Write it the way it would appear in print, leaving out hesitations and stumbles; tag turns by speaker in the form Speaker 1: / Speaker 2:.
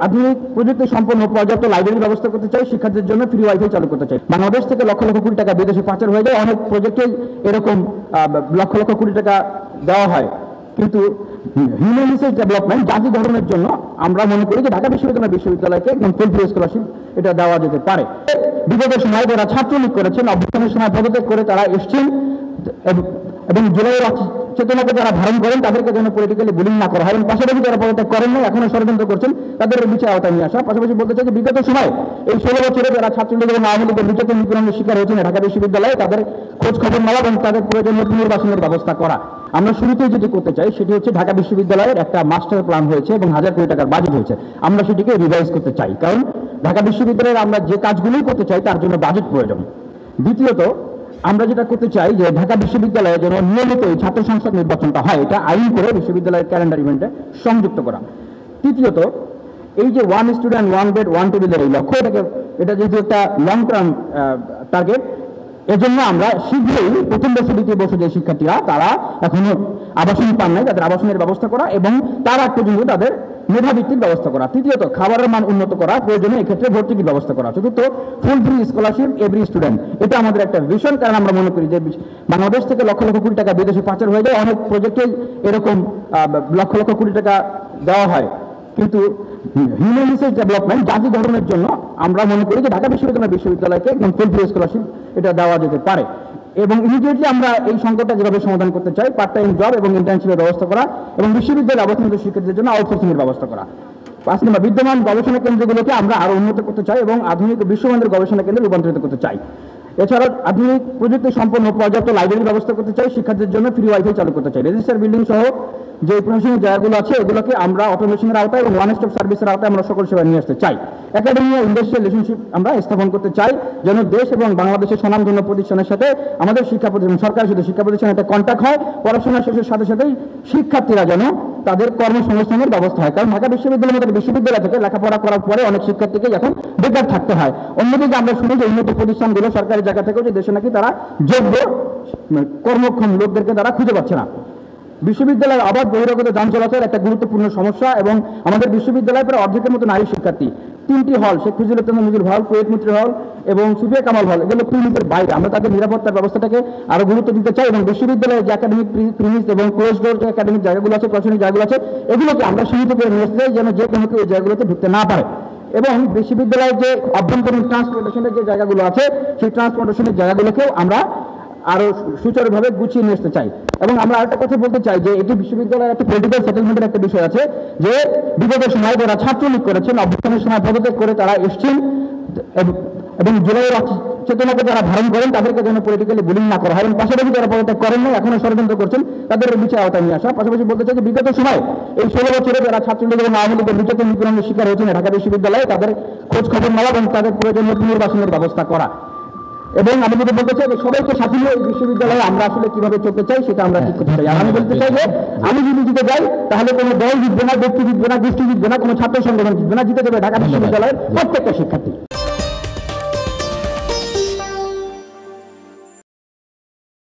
Speaker 1: আধুনিক প্রযুক্তি সম্পন্ন পর্যাপ্ত লাইব্রেরি ব্যবস্থা করতে চাই, শিক্ষার্থীদের জন্য ফ্রি ওয়াইফাই চালু করতে চাই। বাংলাদেশ থেকে লক্ষ লক্ষ কোটি টাকা বিদেশে পাচার হয়ে যায়, অনেক প্রজেক্টে এরকম লক্ষ লক্ষ কোটি টাকা দেওয়া হয়, কিন্তু হিউম্যান রিসোর্স ডেভেলপমেন্ট জাতি ধরনের জন্য আমরা মনে করি যে ঢাকা বিশ্ববিদ্যালয়কে একদম ফুল ফ্রি স্কলারশিপ এটা দেওয়া যেতে পারে। বিগত সময় যারা ছাত্রলীগ করেছেন, অভ্যুত্থানের সময় পদত্যাগ করে তারা এসছেন এবং জুলাইয়ের চেতনাকে যারা ধারণ করেন তাদেরকে যেন পলিটিক্যালি বুলিং না করা হয়, এবং পাশাপাশি যারা পদত্যাগ করেন না, এখনো ষড়যন্ত্র করছেন, তাদের বিচার আওতায় নিয়ে আসা। পাশাপাশি বলতে চাই যে বিগত সময় এই 16 বছরে যারা ছাত্রলীগ এবং আওয়ামী লীগের নির্যাতন নিপীড়নের শিকার হয়েছেন ঢাকা বিশ্ববিদ্যালয়ে, তাদের খোঁজ খবর নেওয়া এবং তাদের প্রয়োজনীয় পুনর্বাসনের ব্যবস্থা করা। আমরা শুরুতেই যেটি করতে চাই সেটি হচ্ছে ঢাকা বিশ্ববিদ্যালয়ের একটা মাস্টার প্ল্যান হয়েছে এবং 1000 কোটি টাকার বাজেট হয়েছে, আমরা সেটিকে রিভাইজ করতে চাই, কারণ ঢাকা বিশ্ববিদ্যালয়ের আমরা যে কাজগুলোই করতে চাই তার জন্য বাজেট প্রয়োজন। দ্বিতীয়ত, আমরা যেটা করতে চাই যে ঢাকা বিশ্ববিদ্যালয়ে যেন নিয়মিত ছাত্র সংসদ নির্বাচনটা হয়, এটা আইন করে বিশ্ববিদ্যালয়ের ক্যালেন্ডার ইভেন্টে সংযুক্ত করা। তৃতীয়ত, এই যে 1 স্টুডেন্ট 1 বেড 1 টেবিলের এই লক্ষ্য, এটা যেহেতু একটা লং টার্ম টার্গেট, এজন্য আমরা শীঘ্রই প্রথম বর্ষ দ্বিতীয় বর্ষ যে শিক্ষার্থীরা তারা এখনো আবাসন পান নাই তাদের আবাসনের ব্যবস্থা করা এবং তার আগ পর্যন্ত তাদের মেধাভিত্তিক ব্যবস্থা করা। তৃতীয়ত, খাবারের মান উন্নত করা, প্রয়োজনে এক্ষেত্রে ভর্তুকির ব্যবস্থা করা। চতুর্থ, full free scholarship every student, এটা আমাদের একটা ভিশন, কারণ আমরা মনে করি যে বাংলাদেশ থেকে লক্ষ লক্ষ কোটি টাকা বিদেশে পাচার হয়ে যায়, অনেক প্রজেক্টে এরকম লক্ষ লক্ষ কোটি টাকা দেওয়া হয়, কিন্তু হিউম্যান রিসোর্স ডেভেলপমেন্ট জাতি ধরনের জন্য আমরা মনে করি যে ঢাকা বিশ্ববিদ্যালয়কে একদম ফুল ফ্রি স্কলারশিপ এটা দেওয়া যেতে পারে। এবং ইমিডিয়েটলি আমরা এই সংকটটা যেভাবে সমাধান করতে চাই, পার্ট টাইম জব এবং ইন্টার্নশিপের ব্যবস্থা করা এবং বিশ্ববিদ্যালয়ের অবস্থানরত শিক্ষার্থীদের জন্য আউটসোর্সিংয়ের ব্যবস্থা করা। 5 নম্বর, বিদ্যমান গবেষণা কেন্দ্রগুলোকে আমরা আরো উন্নত করতে চাই এবং আধুনিক বিশ্বমানের গবেষণা কেন্দ্রে রূপান্তরিত করতে চাই। এছাড়াও আধুনিক প্রযুক্তি সম্পন্ন পর্যাপ্ত লাইব্রেরি ব্যবস্থা করতে চাই, শিক্ষার্থীদের জন্য ফ্রি ওয়াইফাই চালু করতে চাই। রেজিস্টার বিল্ডিং সহ যে প্রশাসনিক জায়গাগুলো আছে এগুলোকে আমরা অটোমেশনের আওতায় এবং ওয়ান স্টপ সার্ভিসের আওতায় আমরা সকল সেবা নিয়ে আসতে চাই। একাডেমি ও ইন্ডাস্ট্রিয়াল রিলেশনশিপ আমরা স্থাপন করতে চাই, যেন দেশ এবং বাংলাদেশের স্বনামধন্য প্রতিষ্ঠানের সাথে আমাদের শিক্ষা প্রতিষ্ঠান, সরকারের সাথে শিক্ষা প্রতিষ্ঠানের একটা কন্ট্যাক্ট হয়, পড়াশোনা শেষের সাথে সাথেই শিক্ষার্থীরা যেন তাদের কর্মসংস্থানের ব্যবস্থা হয়, কারণ ঢাকা বিশ্ববিদ্যালয়ের মতো বিশ্ববিদ্যালয় থেকে লেখাপড়া করার পরে অনেক শিক্ষার্থীকে এখন বেকার থাকতে হয়। অন্যদিকে আমরা শুনি যে উন্নত প্রতিষ্ঠানগুলো সরকারি জায়গা থেকেও যে দেশে নাকি তারা যোগ্য কর্মক্ষম লোকদেরকে তারা খুঁজে পাচ্ছে না। বিশ্ববিদ্যালয়ের অবাধ বহিরাগত যান চলাচল একটা গুরুত্বপূর্ণ সমস্যা এবং আমাদের বিশ্ববিদ্যালয়ে প্রায় অর্ধেকের মতো নারী শিক্ষার্থী। 3টি হল, শেখ ফজিল মুজির হল, কুয়েত মিত্র হল এবং সুফিয়া কামাল হল, এগুলো প্রিমিসের বাইরে। আমরা তাদের নিরাপত্তার ব্যবস্থাটাকে আরো গুরুত্ব দিতে চাই এবং বিশ্ববিদ্যালয়ের যে একাডেমিক প্রিমিস এবং ক্লোজ ডোর যে একাডেমিক জায়গাগুলো আছে, প্রশাসনিক জায়গাগুলো আছে, এগুলোকে আমরা সীমিত করে নিয়ে আসতে চাই, যেন যে কোনো কেউ এই জায়গাগুলোতে ঢুকতে না পারে। এবং বিশ্ববিদ্যালয়ের যে অভ্যন্তরীণ ট্রান্সপোর্টেশনের যে জায়গাগুলো আছে সেই ট্রান্সপোর্টেশনের জায়গাগুলোকেও আমরা আরো সুচারুভাবে গুছিয়ে নিয়ে আসতে চাই। এবং আমরা আরেকটা কথা বলতে চাই যে এটি বিশ্ববিদ্যালয়ের একটা পলিটিক্যাল সেটেলমেন্টের একটা বিষয় আছে, যে বিগত সময় যারা ছাত্রলীগ করেছেন, অভ্যুত্থানের সময় পদত্যাগ করে তারা এসছেন এবং জুলাইয়ের চেতনাকে যারা ধারণ করেন তাদেরকে যেন পলিটিক্যালি বুলিং না করা হয়, এবং পাশাপাশি যারা পদত্যাগ করেন না, এখনো ষড়যন্ত্র করছেন, তাদের বিচার আওতায় নিয়ে আসা। পাশাপাশি বলতে চাই যে বিগত সময় এই 16 বছরে যারা ছাত্রলীগ এবং আওয়ামী লীগের নির্যাতন নিপীড়নের শিকার হয়েছেন ঢাকা বিশ্ববিদ্যালয়ে, তাদের খোঁজ খবর নেওয়া এবং তাদের প্রয়োজনীয় পুনর্বাসনের ব্যবস্থা করা। এবং আমি যদি বলতে চাই যে সবাইকে সাথে নিয়ে এই বিশ্ববিদ্যালয়ে আমরা আসলে কিভাবে চলতে চাই সেটা আমরা ঠিক করতে চাই। আর আমি বলতে চাই যে আমি যদি জিতে যাই তাহলে কোনো দল জিতবে না, ব্যক্তি জিতবে না, গোষ্ঠী জিতবে না, কোনো ছাত্র সংগঠন জিতবে না, জিতে যাবে ঢাকা বিশ্ববিদ্যালয়ের প্রত্যেকটা শিক্ষার্থী।